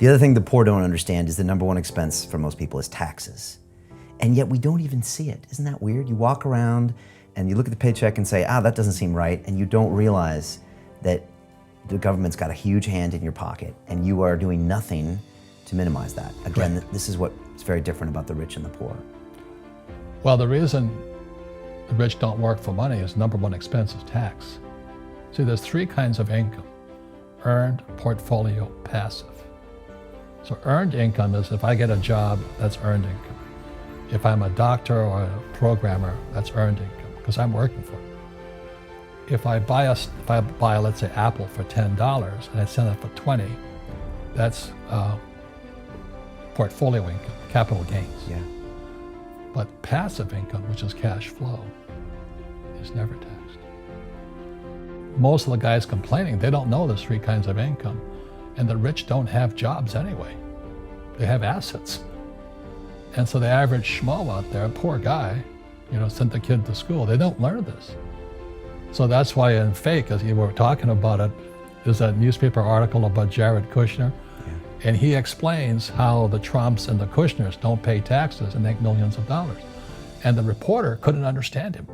The other thing the poor don't understand is the number one expense for most people is taxes. And yet we don't even see it. Isn't that weird? You walk around and you look at the paycheck and say, that doesn't seem right. And you don't realize that the government's got a huge hand in your pocket and you are doing nothing to minimize that. Again, Right. This is what's very different about the rich and the poor. Well, the reason the rich don't work for money is number one expense is tax. See, there's three kinds of income: earned, portfolio, passive. So earned income is if I get a job, that's earned income. If I'm a doctor or a programmer, that's earned income because I'm working for it. If I buy, let's say, Apple for $10 and I sell it for $20, that's portfolio income, capital gains. Yeah. But passive income, which is cash flow, is never taxed. Most of the guys complaining, they don't know there's three kinds of income. And the rich don't have jobs anyway. They have assets. And so the average schmo out there, poor guy, sent the kid to school. They don't learn this. So that's why in Fake, as you were talking about it, there's a newspaper article about Jared Kushner. And he explains how the Trumps and the Kushners don't pay taxes and make millions of dollars. And the reporter couldn't understand him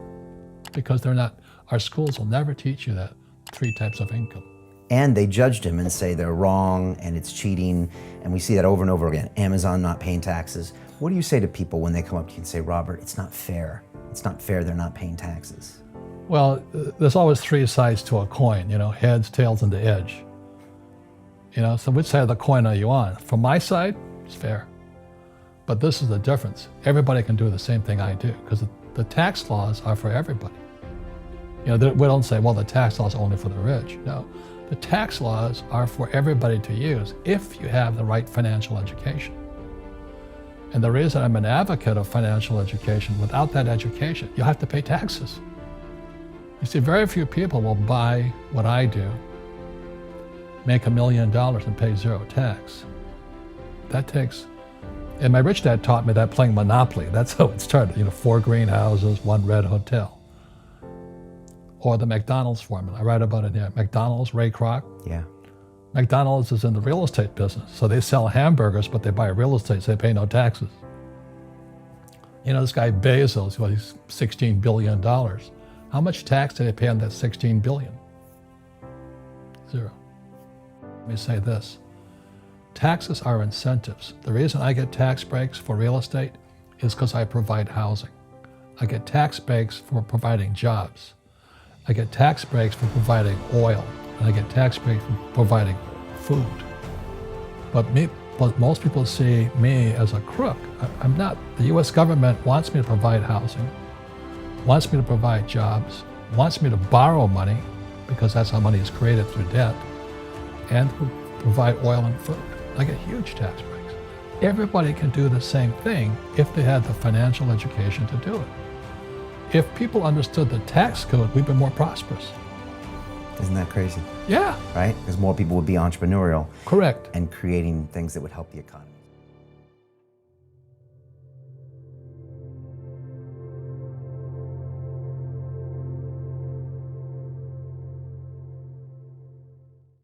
because our schools will never teach you that three types of income. And they judged him and say they're wrong and it's cheating. And we see that over and over again. Amazon not paying taxes. What do you say to people when they come up to you and say, Robert, it's not fair. It's not fair they're not paying taxes. Well, there's always three sides to a coin, heads, tails, and the edge. So which side of the coin are you on? From my side, it's fair. But this is the difference. Everybody can do the same thing I do because the tax laws are for everybody. We don't say, well, the tax laws are only for the rich. No, the tax laws are for everybody to use if you have the right financial education. And the reason I'm an advocate of financial education, without that education, you have to pay taxes. You see, very few people will buy what I do, make $1 million and pay zero tax. And my rich dad taught me that playing Monopoly. That's how it started, 4 greenhouses, 1 red hotel. Or the McDonald's formula, I write about it here. McDonald's, Ray Kroc. Yeah. McDonald's is in the real estate business. So they sell hamburgers, but they buy real estate, so they pay no taxes. This guy Bezos, he's $16 billion. How much tax did they pay on that $16 billion? Zero. Let me say this. Taxes are incentives. The reason I get tax breaks for real estate is because I provide housing. I get tax breaks for providing jobs. I get tax breaks for providing oil. And I get tax breaks for providing food. But most people see me as a crook. I'm not. The US government wants me to provide housing, wants me to provide jobs, wants me to borrow money, because that's how money is created through debt, and provide oil and food. I get huge tax breaks. Everybody can do the same thing if they had the financial education to do it. If people understood the tax code, we'd be more prosperous. Isn't that crazy? Yeah. Right? Because more people would be entrepreneurial. Correct. And creating things that would help the economy.